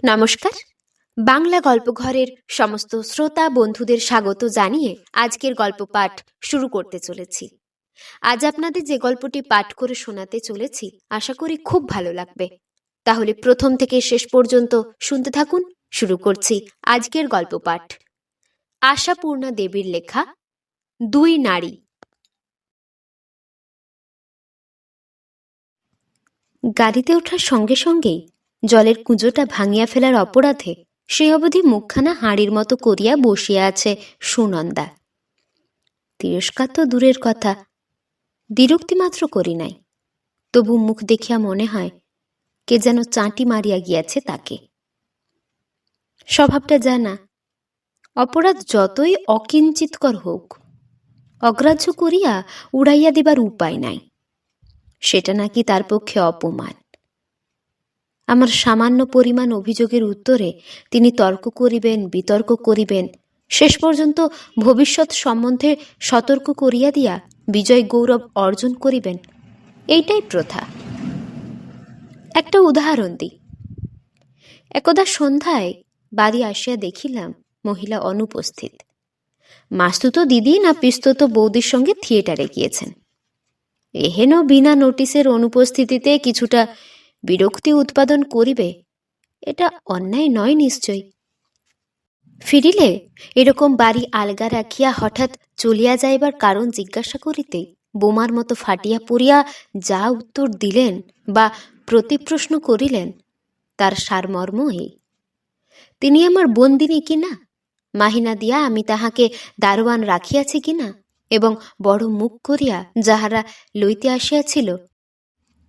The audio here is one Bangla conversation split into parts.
নমস্কার। বাংলা গল্পঘরের সমস্ত শ্রোতা বন্ধুদের স্বাগত জানিয়ে আজকের গল্প পাঠ শুরু করতে চলেছি। আজ আপনাদের যে গল্পটি পাঠ করে শোনাতে চলেছি আশা করি খুব ভালো লাগবে। তাহলে প্রথম থেকে শেষ পর্যন্ত শুনতে থাকুন। শুরু করছি আজকের গল্প পাঠ। আশাপূর্ণা দেবীর লেখা দুই নারী। গাড়িতে ওঠার সঙ্গে সঙ্গেই জলের কুঁজোটা ভাঙিয়া ফেলার অপরাধে সে অবধি মুখখানা হাঁড়ির মতো করিয়া বসিয়া আছে সুনন্দা। তিরস্কার তো দূরের কথা, বিরক্তি মাত্র করি নাই, তবু মুখ দেখিয়া মনে হয় কে যেন চাঁটি মারিয়া গিয়াছে তাকে। স্বভাবটা জানা, অপরাধ যতই অকিঞ্চিতকর হোক অগ্রাহ্য করিয়া উড়াইয়া দিবার উপায় নাই, সেটা নাকি তার পক্ষে অপমান। আমার সামান্য পরিমাণ অভিযোগের উত্তরে তিনি তর্ক করিবেন, বিতর্ক করিবেন, শেষ পর্যন্ত ভবিষ্যৎ সম্বন্ধে সতর্ক করিয়া দিয়া বিজয় গৌরব অর্জন করিবেন, এইটাই প্রথা। একটা উদাহরণ দিই। একদা সন্ধ্যায় বাড়ি আসিয়া দেখিলাম মহিলা অনুপস্থিত। মাস্তুত দিদি না পিস্তুত বৌদির সঙ্গে থিয়েটারে গিয়েছেন। এহেন বিনা নোটিসের অনুপস্থিতিতে কিছুটা বিরক্তি উৎপাদন করিবে, এটা অন্যায় নয় নিশ্চয়। ফিরিলে এরকম বাড়ি আলগা রাখিয়া হঠাৎ চলিয়া যাইবার কারণ জিজ্ঞাসা করিতেই বোমার মতো ফাটিয়া পড়িয়া যা উত্তর দিলেন বা প্রতিপ্রশ্ন করিলেন তার সারমর্ম এই: তিনি আমার বন্দিনী কিনা, মাহিনা দিয়া আমি তাহাকে দারোয়ান রাখিয়াছি কিনা, এবং বড় মুখ করিয়া যাহারা লইতে আসিয়াছিল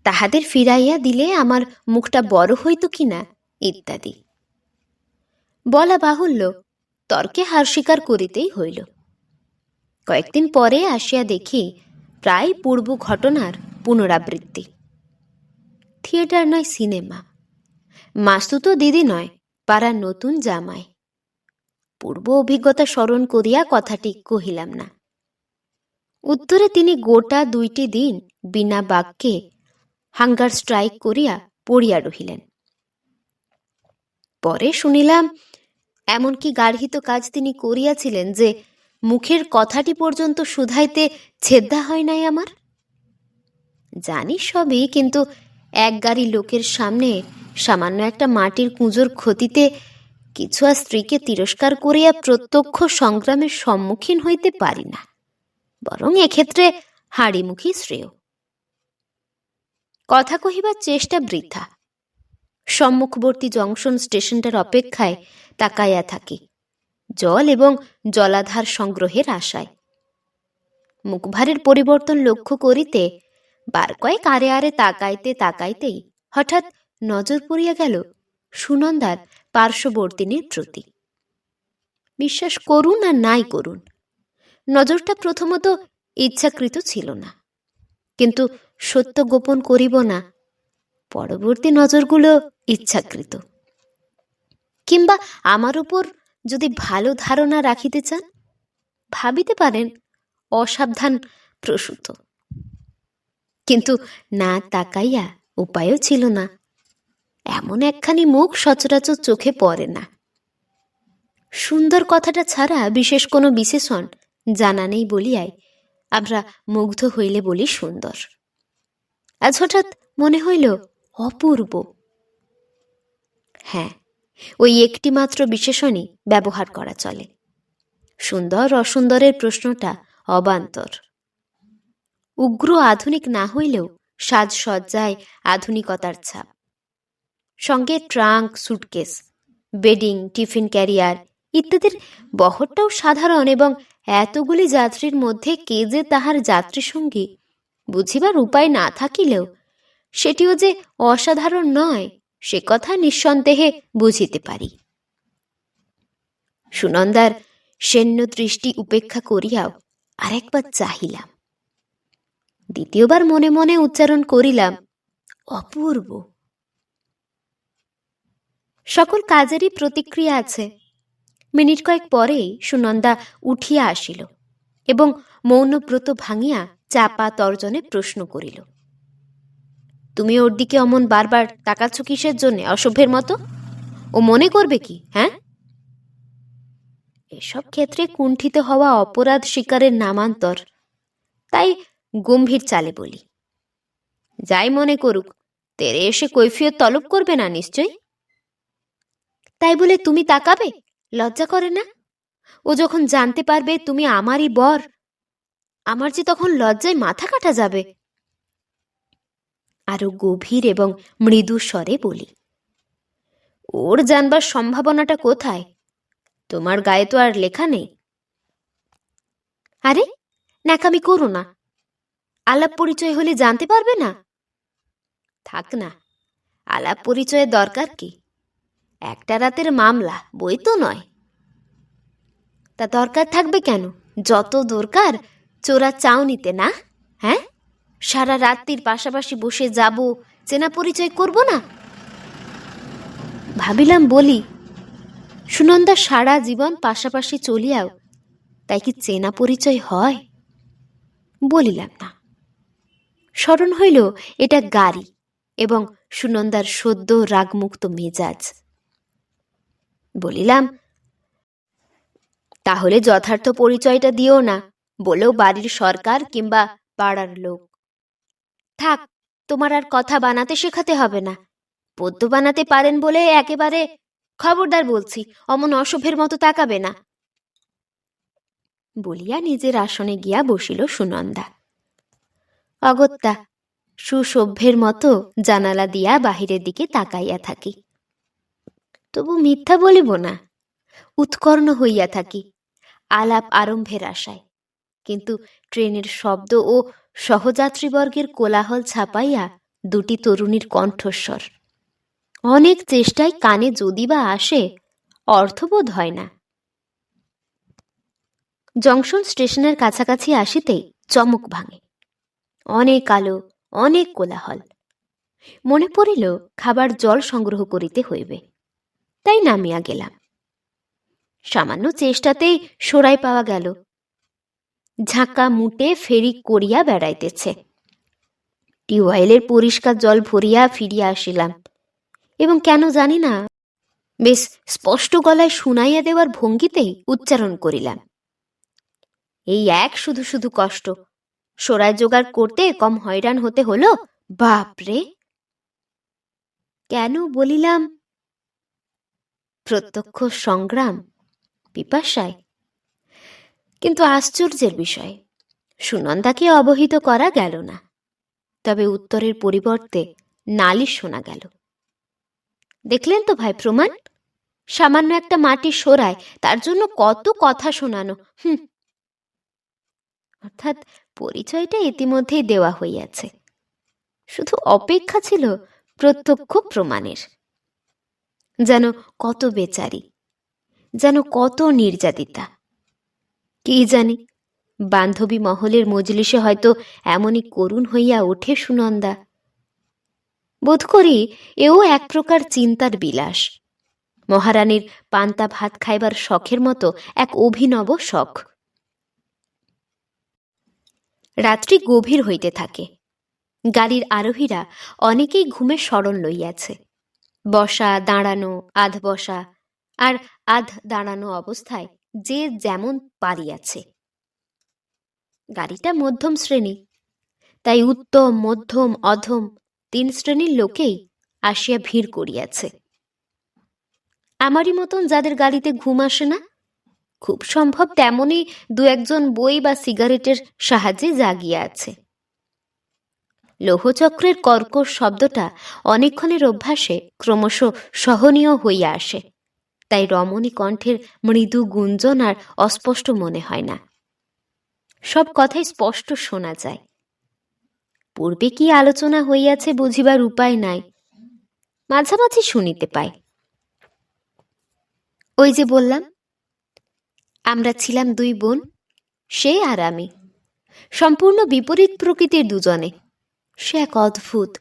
তাহাদের ফিরাইয়া দিলে আমার মুখটা বড় হইত কিনা, ইত্যাদি। বলা বাহুল্য, তর্কে হার স্বীকার করিতেই হইল। কয়েকদিন পরে আসিয়া দেখি প্রায় পূর্ব ঘটনার পুনরাবৃত্তি। থিয়েটার নয়, সিনেমা। মাস্তুত দিদি নয়, পাড়ার নতুন জামাই। পূর্ব অভিজ্ঞতা স্মরণ করিয়া কথাটি কহিলাম না। উত্তরে তিনি গোটা 2টি দিন বিনা বাক্যে হাঙ্গার স্ট্রাইক করিয়া পড়িয়া রহিলেন। পরে শুনিলাম এমনকি গার্হিত কাজ তিনি করিয়াছিলেন যে মুখের কথাটি পর্যন্ত শুধাইতে ছেদ্দা হয় নাই আমার। জানি সবই, কিন্তু এক গাড়ি লোকের সামনে সামান্য একটা মাটির কুঁজোর ক্ষতিতে কিছু আর স্ত্রীকে তিরস্কার করিয়া প্রত্যক্ষ সংগ্রামের সম্মুখীন হইতে পারি না, বরং এক্ষেত্রে হাড়িমুখী শ্রেয়। কথা কহিবার চেষ্টা বৃথা। সম্মুখবর্তী জংশন স্টেশনটার অপেক্ষায় তাকাইয়া থাকি, জল এবং জলাধার সংগ্রহের আশায়। মুখভারের পরিবর্তন লক্ষ্য করিতে বার কয়েক আরে আরে তাকাইতে তাকাইতেই হঠাৎ নজর পড়িয়া গেল সুনন্দার পার্শ্ববর্তিনীর প্রতি। বিশ্বাস করুন আর নাই করুন, নজরটা প্রথমত ইচ্ছাকৃত ছিল না, কিন্তু সত্য গোপন করিব না, পরবর্তী নজরগুলো ইচ্ছাকৃত। কিংবা আমার উপর যদি ভালো ধারণা রাখিতে চান, ভাবিতে পারেন অসাবধান প্রসূত। কিন্তু না তাকাইয়া উপায়ও ছিল না, এমন একখানি মুখ সচরাচর চোখে পড়ে না। সুন্দর কথাটা ছাড়া বিশেষ কোনো বিশেষণ জানা নেই বলিয়াই আমরা মুগ্ধ হইলে বলি সুন্দর। আজ হঠাৎ মনে হইল অপূর্ব। হ্যাঁ, ওই একটি মাত্র বিশেষণই ব্যবহার করা চলে। সুন্দর অসুন্দরের প্রশ্নটা অবান্তর। উগ্র আধুনিক না হইলেও সাজসজ্জায় আধুনিকতার ছাপ। সঙ্গে trunk, suitcase, bedding, tiffin carrier ইত্যাদির বহরটাও সাধারণ, এবং এতগুলি যাত্রীর মধ্যে কে যে তাহার যাত্রী সঙ্গী বুঝিবার উপায় না থাকিলেও সেটিও যে অসাধারণ নয় সে কথা নিঃসন্দেহে বুঝিতে পারি। সুনন্দার সেন্য দৃষ্টি উপেক্ষা করিয়াও আরেকবার চাহিলাম। দ্বিতীয়বার মনে মনে উচ্চারণ করিলাম, অপূর্ব। সকল কাজেরই প্রতিক্রিয়া আছে। মিনিট কয়েক পরেই সুনন্দা উঠিয়া আসিল এবং মৌনব্রত ভাঙিয়া চাপা তর্জনে প্রশ্ন করিল, তুমি ওর দিকে অমন বারবার তাকাচ্ছ কিসের জন্যে, অসভ্যের মতো? ও মনে করবে কি? হ্যাঁ, এসব ক্ষেত্রে কুণ্ঠিত হওয়া অপরাধ স্বীকারের নামান্তর। তাই গম্ভীর চালে বলি, যাই মনে করুক, তেরে এসে কৈফিয়ত তলব করবে না নিশ্চয়। তাই বলে তুমি তাকাবে? লজ্জা করে না? ও যখন জানতে পারবে তুমি আমারই বর, আমার যে তখন লজ্জায় মাথা কাটা যাবে। আরো গভীর এবং মৃদু স্বরে বলি, ওর জানবার সম্ভাবনাটা কোথায়? তোমার গায়ে তো আর লেখা নেই। আরে ন্যাকামি করো না, আলাপ পরিচয় হলে জানতে পারবে না। থাক না, আলাপ পরিচয়ের দরকার কি? একটা রাতের মামলা, বই তো নয়। তা দরকার থাকবে কেন? যত দরকার চোরা চাউনিতে, না? হ্যাঁ, সারা রাত্রির পাশাপাশি বসে যাব, চেনা পরিচয় করব না? ভাবিলাম বলি, সুনন্দা সারা জীবন পাশাপাশি চলিয়াও তাই কি চেনা পরিচয় হয়? বলিলাম না। স্মরণ হইল এটা গাড়ি এবং সুনন্দার সদ্য রাগমুক্ত মেজাজ। বলিলাম, তাহলে যথার্থ পরিচয়টা দিও না, বলেও বাড়ির সরকার কিংবা পাড়ার লোক। থাক, তোমার আর কথা বানাতে শেখাতে হবে না। পদ্য বানাতে পারেন বলে একেবারে খবরদার বলছি, অমন অসভ্যের মতো তাকাবে না। বলিয়া নিজের আসনে গিয়া বসিল সুনন্দা। অগত্যা সুসভ্যের মতো জানালা দিয়া বাহিরের দিকে তাকাইয়া থাকি। তবু মিথ্যা বলিব না, উৎকর্ণ হইয়া থাকি আলাপ আরম্ভের আশায়। কিন্তু ট্রেনের শব্দ ও সহযাত্রীবর্গের কোলাহল ছাপাইয়া দুটি তরুণীর কণ্ঠস্বর অনেক চেষ্টায় কানে যদি বা আসে, অর্থবোধ হয় না। জংশন স্টেশনের কাছাকাছি আসিতেই চমক ভাঙে। অনেক আলো, অনেক কোলাহল। মনে পড়িল খাবার জল সংগ্রহ করিতে হইবে, তাই নামিয়া গেলাম। সামান্য চেষ্টাতেই সরাই পাওয়া গেল। ঝাঁকা মুটে ফেরি করিয়া বেড়াইতেছে। টিউবওয়েলের পরিষ্কার জল ভরিয়া ফিরিয়া আসিলাম এবং কেন জানি না বেশ স্পষ্ট গলায় শুনাইয়া দেওয়ার ভঙ্গিতেই উচ্চারণ করিলাম, এই এক শুধু শুধু কষ্ট, সরাই জোগাড় করতে কম হয়রান হতে হলো। বাপরে! কেন বলিলাম? প্রত্যক্ষ সংগ্রাম পিপাসায়। কিন্তু আশ্চর্যের বিষয়, সুনন্দাকে অবহিত করা গেল না। তবে উত্তরের পরিবর্তে নালিশ শোনা গেল। দেখলেন তো ভাই প্রমাণ? সামান্য একটা মাটির সরায়, তার জন্য কত কথা শোনানো। অর্থাৎ পরিচয়টা ইতিমধ্যেই দেওয়া হইয়াছে, শুধু অপেক্ষা ছিল প্রত্যক্ষ প্রমাণের। যেন কত বেচারি, যেন কত নির্যাতিতা। কি জানি, বান্ধবী মহলের মজলিসে হয়তো এমনই করুণ হইয়া ওঠে সুনন্দা। বোধ করি এও এক প্রকার চিন্তার বিলাস, মহারানীর পান্তা ভাত খাইবার শখের মতো এক অভিনব শখ। রাত্রি গভীর হইতে থাকে। গাড়ির আরোহীরা অনেকেই ঘুমের শরণ লইয়াছে। বসা, দাঁড়ানো, আধ বসা আর আধ দাঁড়ানো অবস্থায় যে যেমন পারিয়াছে। গাড়িটা মধ্যম শ্রেণী, তাই উত্তম, মধ্যম, অধম তিন শ্রেণীর লোকেই আসিয়া ভিড় করিয়াছে। আমারই মতন যাদের গাড়িতে ঘুম আসে না, খুব সম্ভব তেমনই দু একজন বই বা সিগারেটের সাহায্যে জাগিয়া আছে। লৌহচক্রের কর্কশ শব্দটা অনেকক্ষণের অভ্যাসে ক্রমশ সহনীয় হইয়া আসে, তাই রমণী কণ্ঠের মৃদু গুঞ্জন আর অস্পষ্ট মনে হয় না। সব কথাই স্পষ্ট শোনা যায়। পূর্বে কি আলোচনা হইয়াছে বুঝিবার উপায় নাই, মাঝামাঝি শুনিতে পাই। ওই যে বললাম, আমরা ছিলাম দুই বোন, সে আর আমি, সম্পূর্ণ বিপরীত প্রকৃতির দুজনে। সে এক অদ্ভুত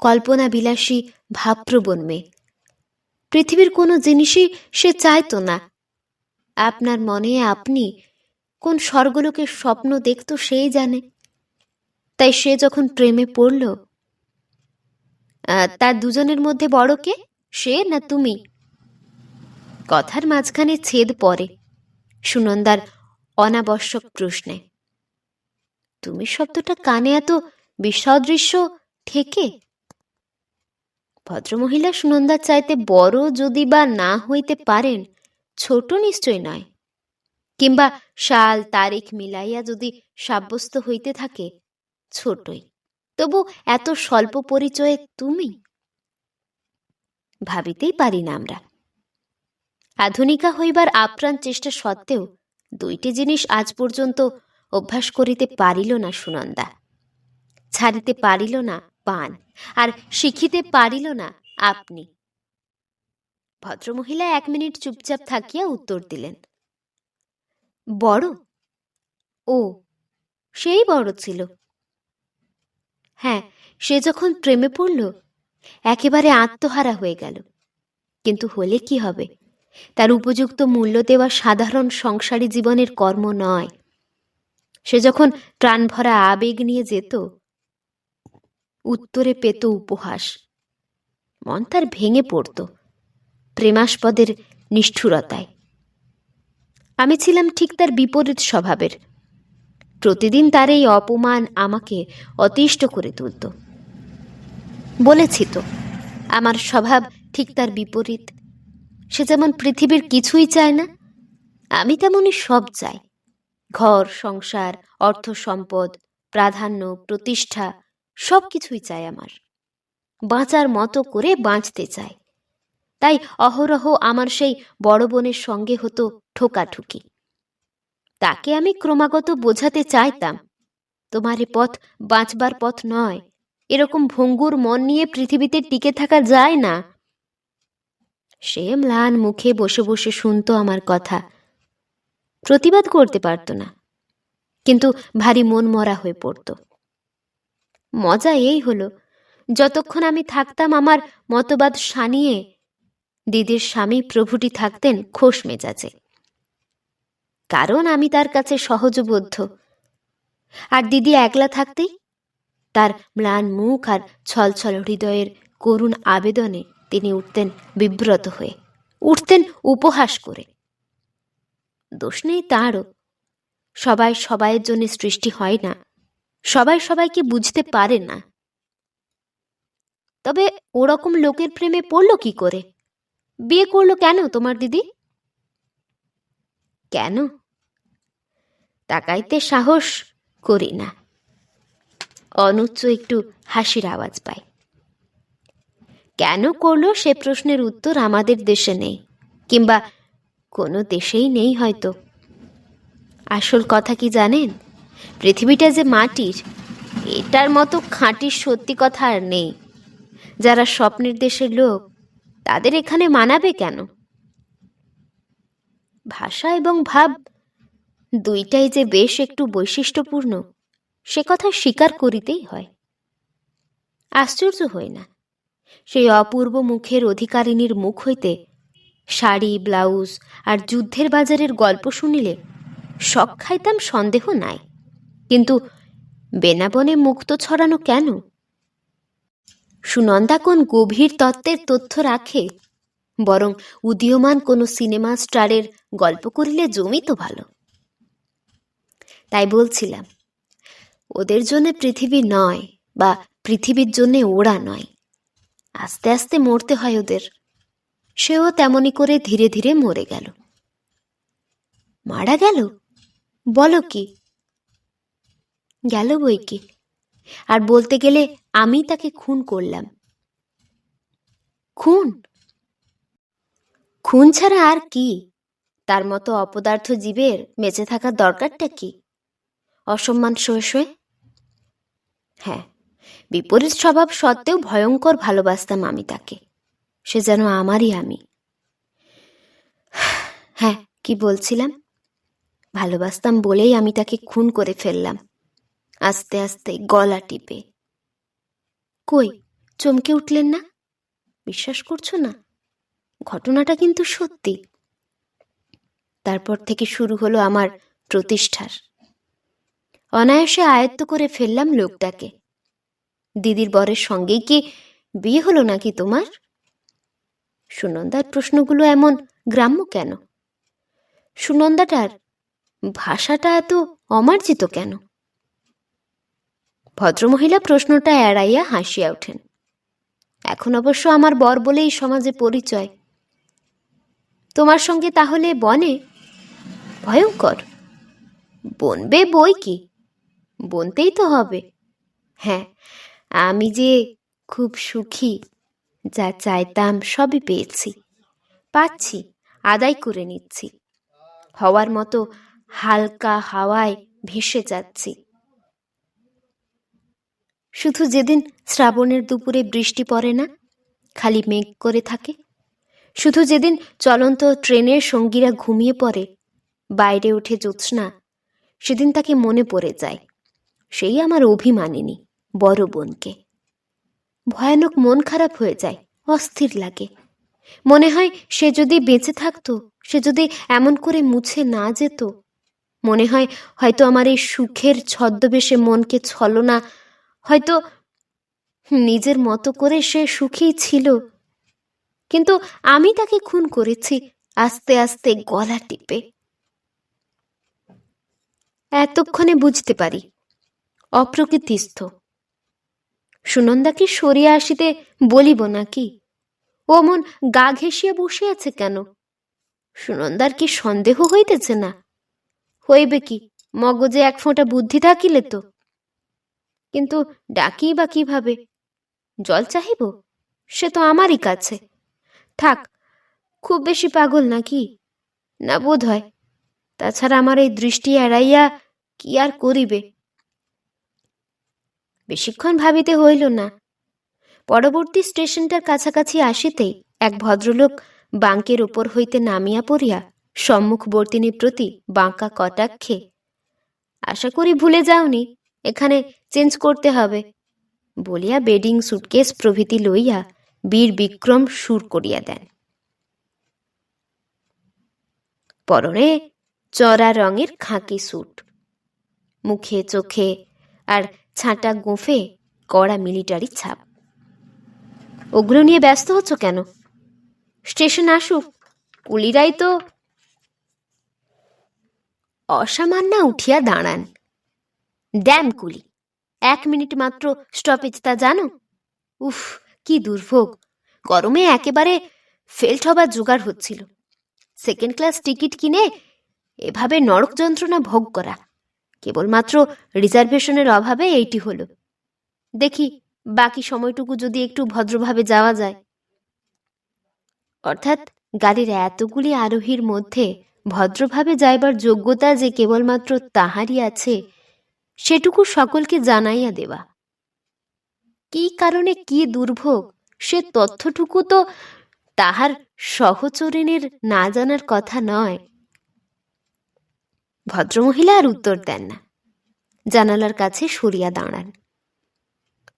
কল্পনা বিলাসী ভাবপ্রবণ মেয়ে। পৃথিবীর কোনো জিনিসই সে চাইতো না। আপনার মনে আপনি কোন স্বর্গলোকের স্বপ্ন দেখত সেই জানে। তাই সে যখন প্রেমে পড়ল, তার দুজনের মধ্যে বড় কে, সে না তুমি? কথার মাঝখানে ছেদ পড়ে সুনন্দার অনাবশ্যক প্রশ্নে। তুমি শব্দটা কানে এত বিসদৃশ্য ঠেকে? ভদ্রমহিলা সুনন্দার চাইতে বড় যদি বা না হইতে পারেন, ছোট নিশ্চয় নয়, কিংবা সাল তারিখ মিলাইয়া যদি সাব্যস্ত হইতে থাকে, ছোটই। তবু এত স্বল্প পরিচয়ে তুমি? ভাবিতেই পারি না আমরা। আধুনিকা হইবার আপ্রাণ চেষ্টা সত্ত্বেও দুইটি জিনিস আজ পর্যন্ত অভ্যাস করিতে পারিল না সুনন্দা। ছাড়িতে পারিল না পান, আর শিখিতে পারিল না আপনি। ভদ্রমহিলা 1 মিনিট চুপচাপ থাকিয়া উত্তর দিলেন, বড়? ও, সেই বড় ছিল। হ্যাঁ, সে যখন প্রেমে পড়ল একেবারে আত্মহারা হয়ে গেল। কিন্তু হলে কি হবে? তার উপযুক্ত মূল্য দেওয়া সাধারণ সংসারী জীবনের কর্ম নয়। সে যখন প্রাণভরা আবেগ নিয়ে যেত, উত্তরে পেত উপহাস। মন তার ভেঙে পড়ত প্রেমাস্পদের নিষ্ঠুরতায়। আমি ছিলাম ঠিক তার বিপরীত স্বভাবের। প্রতিদিন তার এই অপমান আমাকে অতিষ্ঠ করে তুলত। বলেছি তো, আমার স্বভাব ঠিক তার বিপরীত। সে যেমন পৃথিবীর কিছুই চায় না, আমি তেমনই সব চাই। ঘর সংসার, অর্থ সম্পদ, প্রাধান্য, প্রতিষ্ঠা, সব কিছুই চাই আমার। বাঁচার মতো করে বাঁচতে চাই। তাই অহরহ আমার সেই বড় বোনের সঙ্গে হতো ঠোকাঠুকি। তাকে আমি ক্রমাগত বোঝাতে চাইতাম, তোমার এ পথ বাঁচবার পথ নয়। এরকম ভঙ্গুর মন নিয়ে পৃথিবীতে টিকে থাকা যায় না। সে ম্লান মুখে বসে বসে শুনত আমার কথা, প্রতিবাদ করতে পারত না, কিন্তু ভারী মন মরা হয়ে পড়ত। মজা এই হলো, যতক্ষণ আমি থাকতাম আমার মতবাদ সানিয়ে দিদির স্বামী প্রভুটি থাকতেন খোশ মেজাজে। কারণ আমি তার কাছে সহজবোধ্য। আর দিদি একলা থাকতেই তার ম্লান মুখ আর ছলছল হৃদয়ের করুণ আবেদনে তিনি উঠতেন বিব্রত হয়ে, উঠতেন উপহাস করে। দোষ নেই তাঁরও। সবাই সবাইয়ের জন্য সৃষ্টি হয় না, সবাই সবাইকে বুঝতে পারে না। তবে ওরকম লোকের প্রেমে পড়ল কি করে? বিয়ে করলো কেন তোমার দিদি? কেন? তাকাইতে সাহস করি না। অনুচ্চ একটু হাসির আওয়াজ পায়। কেন করলো সে প্রশ্নের উত্তর আমাদের দেশে নেই, কিংবা কোনো দেশেই নেই হয়তো। আসল কথা কি জানেন? পৃথিবীটা যে মাটির, এটার মতো খাঁটি সত্যি কথা আর নেই। যারা স্বপ্নের দেশের লোক, তাদের এখানে মানাবে কেন? ভাষা এবং ভাব দুইটাই যে বেশ একটু বৈশিষ্ট্যপূর্ণ, সে কথা স্বীকার করিতেই হয়। আশ্চর্য হই না, সেই অপূর্ব মুখের অধিকারিণীর মুখ হইতে শাড়ি, ব্লাউজ আর যুদ্ধের বাজারের গল্প শুনিলে শখ খাইতাম, সন্দেহ নাই। কিন্তু বেনাবনে মুক্ত ছড়ানো কেন? সুনন্দা কোন গভীর তত্ত্বের তথ্য রাখে? বরং উদীয়মান কোনো সিনেমা স্টারের গল্প করিলে জমিত ভালো। তাই বলছিলাম, ওদের জন্য পৃথিবী নয়, বা পৃথিবীর জন্য ওরা নয়। আস্তে আস্তে মরতে হয় ওদের। সেও তেমনি করে ধীরে ধীরে মরে গেল। মারা গেল? বলো কি? গেল বই কি। আর বলতে গেলে আমি তাকে খুন করলাম। খুন? খুন ছাড়া আর কি? তার মতো অপদার্থ জীবের বেঁচে থাকার দরকারটা কি? অসম্মান সয়ে সয়ে? হ্যাঁ, বিপরীত স্বভাব সত্ত্বেও ভয়ঙ্কর ভালোবাসতাম আমি তাকে। সে যেন আমারই আমি। হ্যাঁ, কি বলছিলাম? ভালোবাসতাম বলেই আমি তাকে খুন করে ফেললাম, আস্তে আস্তে গলা টিপে। কই, চমকে উঠলেন না? বিশ্বাস করছো না? ঘটনাটা কিন্তু সত্যি। তারপর থেকে শুরু হলো আমার প্রতিষ্ঠার। অনায়াসে আয়ত্ত করে ফেললাম লোকটাকে। দিদির বরের সঙ্গেই কি বিয়ে হলো নাকি তোমার? সুনন্দার প্রশ্নগুলো এমন গ্রাম্য কেন? সুনন্দাটার ভাষাটা এত অমার্জিত কেন? ভদ্রমহিলা প্রশ্নটা এড়াইয়া হাসিয়া ওঠেন। এখন অবশ্য আমার বর বলেই সমাজে পরিচয়। তোমার সঙ্গে তাহলে বনে? ভয়ঙ্কর। বনবে বই কি, বনতেই তো হবে। হ্যাঁ, আমি যে খুব সুখী, যা চাইতাম সবই পেয়েছি, পাচ্ছি, আদায় করে নিচ্ছি। হওয়ার মতো হালকা হাওয়ায় ভেসে যাচ্ছি। শুধু যেদিন শ্রাবণের দুপুরে বৃষ্টি পড়ে না, খালি মেঘ করে থাকে, শুধু যেদিন চলন্ত ট্রেনের সঙ্গীরা ঘুমিয়ে পড়ে, বাইরে ওঠে জ্যোৎস্না, সেদিন তাকে মনে পড়ে যায় সেই আমার অভিমানিনী বড় বোনকে। ভয়ানক মন খারাপ হয়ে যায়, অস্থির লাগে। মনে হয় সে যদি বেঁচে থাকতো, সে যদি এমন করে মুছে না যেত। মনে হয় হয়তো আমার এই সুখের ছদ্মবেশে মনকে ছলনা, হয়তো নিজের মতো করে সে সুখী ছিল, কিন্তু আমি তাকে খুন করেছি আস্তে আস্তে গলা টিপে। এতক্ষণে বুঝতে পারি অপ্রকৃতিস্থ। সুনন্দাকে সরিয়া আসিতে বলিব নাকি? ও মন গা ঘেঁষিয়া বসে আছে কেন? সুনন্দার কি সন্দেহ হইতেছে না? হইবে কি, মগজে এক ফোঁটা বুদ্ধি থাকিলে তো। কিন্তু ডাকি বা কিভাবে? জল চাহিব? সে তো আমারই কাছে। থাক, খুব বেশি পাগল নাকি? না বোধ হয়। তাছাড়া আমার এই দৃষ্টি এড়াইয়া কি আর করিবে? বেশিক্ষণ ভাবিতে হইল না। পরবর্তী স্টেশনটার কাছাকাছি আসিতেই এক ভদ্রলোক বাঙ্কের ওপর হইতে নামিয়া পড়িয়া সম্মুখবর্তিনীর প্রতি বাঁকা কটাক্ষে, আশা করি ভুলে যাওনি, এখানে চেঞ্জ করতে হবে, বলিয়া বেডিং, সুটকেস প্রভৃতি লইয়া বীর বিক্রম সুর করিয়া দেন। পরনে চড়া রঙের খাকি স্যুট, মুখে চোখে আর ছাঁটা গোঁফে কড়া মিলিটারি ছাপ। ওগুলো নিয়ে ব্যস্ত হচ্ছ কেন? স্টেশন আসুক, কুলিরাই তো। অসামান্যা উঠিয়া দাঁড়ান। ড্যাম কুলি, 1 মিনিট মাত্র স্টপেজ, তা জানো? উফ, কি দুর্ভোগ! গরমে একেবারে ফেল্ট হবার জোগাড় হচ্ছিল। 2nd ক্লাস টিকিট কিনে এভাবে নরক যন্ত্রণা ভোগ করা, কেবলমাত্র রিজার্ভেশনের অভাবে এইটি হলো। দেখি বাকি সময়টুকু যদি একটু ভদ্রভাবে যাওয়া যায়। অর্থাৎ গাড়ির এতগুলি আরোহীর মধ্যে ভদ্রভাবে যাইবার যোগ্যতা যে কেবলমাত্র তাহারই আছে, সেটুকু সকলকে জানাইয়া দেওয়া। কি কারণে কি দুর্ভোগ, সে তথ্যটুকু তো তাহার সহচরিণীর না জানার কথা নয়। ভদ্রমহিলা আর উত্তর দেন না, জানালার কাছে সরিয়া দাঁড়ান।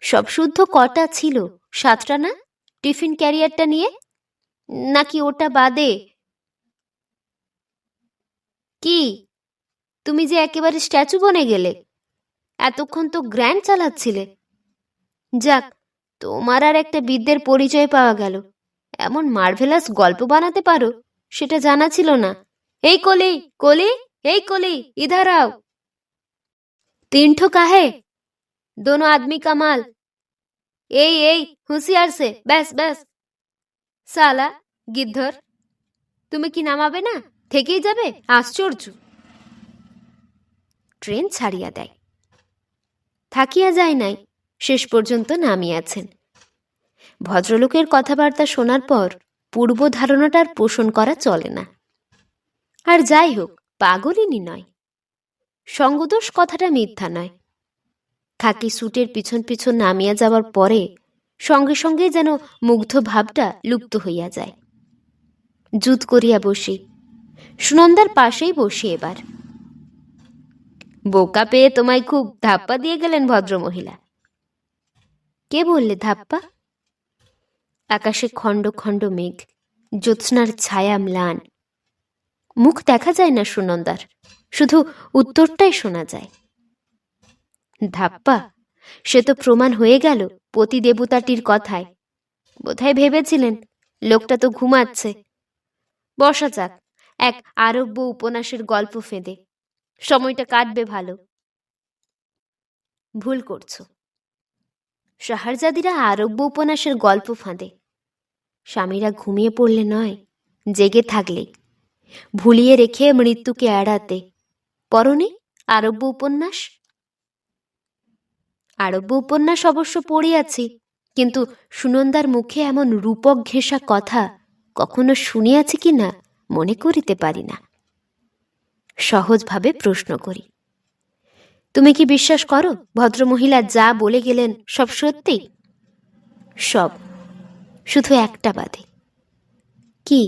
সব শুদ্ধ কটা ছিল? 7টা না? টিফিন ক্যারিয়ারটা নিয়ে, নাকি ওটা বাদে? কি, তুমি যে একেবারে স্ট্যাচু বনে গেলে? এতক্ষণ তো গ্র্যান্ড চালাচ্ছিলে। যাক, তোমার আর একটা বিদ্যের পরিচয় পাওয়া গেল। এমন মার্ভেলাস গল্প বানাতে পারো, সেটা জানা ছিল না। এই কলি, কলি, এই কলি, ইধার আও। 3 ठो काहे? दोनों आदमी का माल। এই হুঁশিয়ার সে, ব্যাস ব্যাস। সালা গিদ্ধর, তুমি কি নামাবে না? থেকেই যাবে? আশ্চর্য! ট্রেন ছাড়িয়া দেয়। থাকিয়া যায় নাই, শেষ পর্যন্ত নামিয়াছেন। ভদ্রলোকের কথাবার্তা শোনার পর পূর্ব ধারণাটার পোষণ করা চলে না। আর যাই হোক, পাগলিনী নয়, সঙ্গদোষ কথাটা মিথ্যা নয়। খাকি স্যুটের পিছন পিছন নামিয়া যাওয়ার পরে সঙ্গে সঙ্গে যেন মুগ্ধ ভাবটা লুপ্ত হইয়া যায়। জুত করিয়া বসি, সুনন্দার পাশেই বসি। এবার বোকা পেয়ে তোমায় খুব ধাপ্পা দিয়ে গেলেন ভদ্রমহিলা। কে বললে ধাপ্পা? আকাশে খণ্ড খণ্ড মেঘ, জ্যোৎস্নার ছায়া ম্লান। মুখ দেখা যায় না সুনন্দার, শুধু উত্তরটাই শোনা যায়। ধাপ্পা? সে তো প্রমাণ হয়ে গেল পতি দেবতাটির কথায়। বোধহয় ভেবেছিলেন লোকটা তো ঘুমাচ্ছে, বসা যাক এক আরব্য উপন্যাসের গল্প ফেঁদে, সময়টা কাটবে ভালো। ভুল করছো। শাহরজাদিরা আরব্য উপন্যাসের গল্প ফাঁদে স্বামীরা ঘুমিয়ে পড়লে নয়, জেগে থাকলে, ভুলিয়ে রেখে মৃত্যুকে এড়াতে। পড়নি আরব্য উপন্যাস? আরব্য উপন্যাস অবশ্য পড়িয়াছি, কিন্তু সুনন্দার মুখে এমন রূপক ঘেঁষা কথা কখনো শুনিয়াছি কি না মনে করিতে পারি না। সহজভাবে প্রশ্ন করি, তুমি কি বিশ্বাস করো ভদ্রমহিলা যা বলে গেলেন সব সত্যি? সব, শুধু একটা বাদে। কি?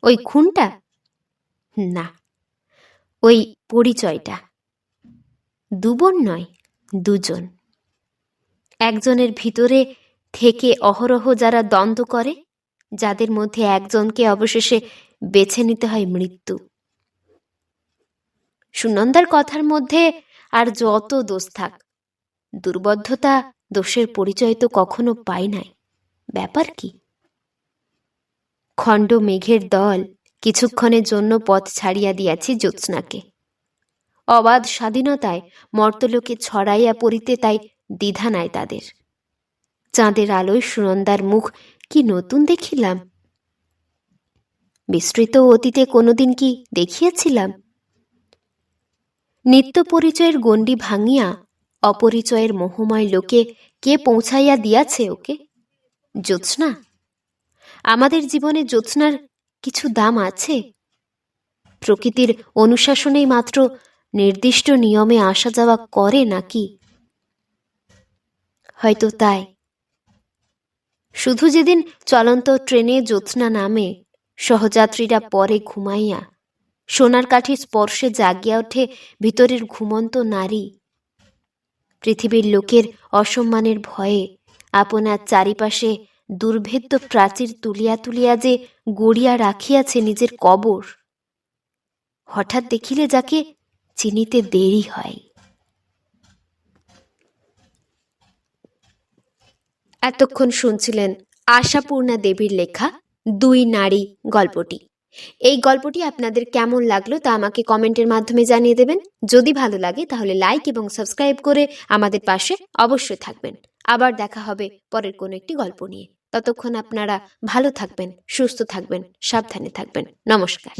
ওই খুনটা? না, ওই পরিচয়টা। দুবোন নয়, দুজন। একজনের ভিতরে থেকে অহরহ যারা দ্বন্দ্ব করে, যাদের মধ্যে একজনকে অবশেষে বেছে নিতে হয় মৃত্যু। সুনন্দার কথার মধ্যে আর যত দোষ থাক, দুর্বদ্ধতা দোষের পরিচয় তো কখনো পাই নাই। ব্যাপার কি? খণ্ড মেঘের দল কিছুক্ষণের জন্য পথ ছাড়িয়া দিয়াছি জ্যোৎস্নাকে। অবাধ স্বাধীনতায় মর্তলোকে ছড়াইয়া পড়িতে তাই দ্বিধা নাই তাদের। চাঁদের আলোয় সুনন্দার মুখ কি নতুন দেখিলাম? বিস্তৃত অতীতে কোনোদিন কি দেখিয়াছিলাম? নিত্য পরিচয়ের গণ্ডি ভাঙিয়া অপরিচয়ের মোহময় লোকে কে পৌঁছাইয়া দিয়াছে ওকে? জ্যোৎস্না। আমাদের জীবনে জ্যোৎস্নার কিছু দাম আছে? প্রকৃতির অনুশাসনেই মাত্র নির্দিষ্ট নিয়মে আসা যাওয়া করে নাকি? হয়তো তাই। শুধু যেদিন চলন্ত ট্রেনে জ্যোৎস্না নামে, সহযাত্রীরা পরে ঘুমাইয়া সোনার কাঠির স্পর্শে জাগিয়া ওঠে ভিতরের ঘুমন্ত নারী। পৃথিবীর লোকের অসম্মানের ভয়ে আপনার চারিপাশে দুর্ভেদ্য প্রাচীর তুলিয়া তুলিয়া যে গড়িয়া রাখিয়াছে নিজের কবর, হঠাৎ দেখিলে যাকে চিনিতে দেরি হয়। এতক্ষণ শুনছিলেন আশাপূর্ণা দেবীর লেখা দুই নারী গল্পটি। এই গল্পটি আপনাদের কেমন লাগলো তা আমাকে কমেন্টের মাধ্যমে জানিয়ে দেবেন। যদি ভালো লাগে তাহলে লাইক এবং সাবস্ক্রাইব করে আমাদের পাশে অবশ্যই থাকবেন। আবার দেখা হবে পরের কোনো একটি গল্প নিয়ে। ততক্ষণ আপনারা ভালো থাকবেন, সুস্থ থাকবেন, সাবধানে থাকবেন। নমস্কার।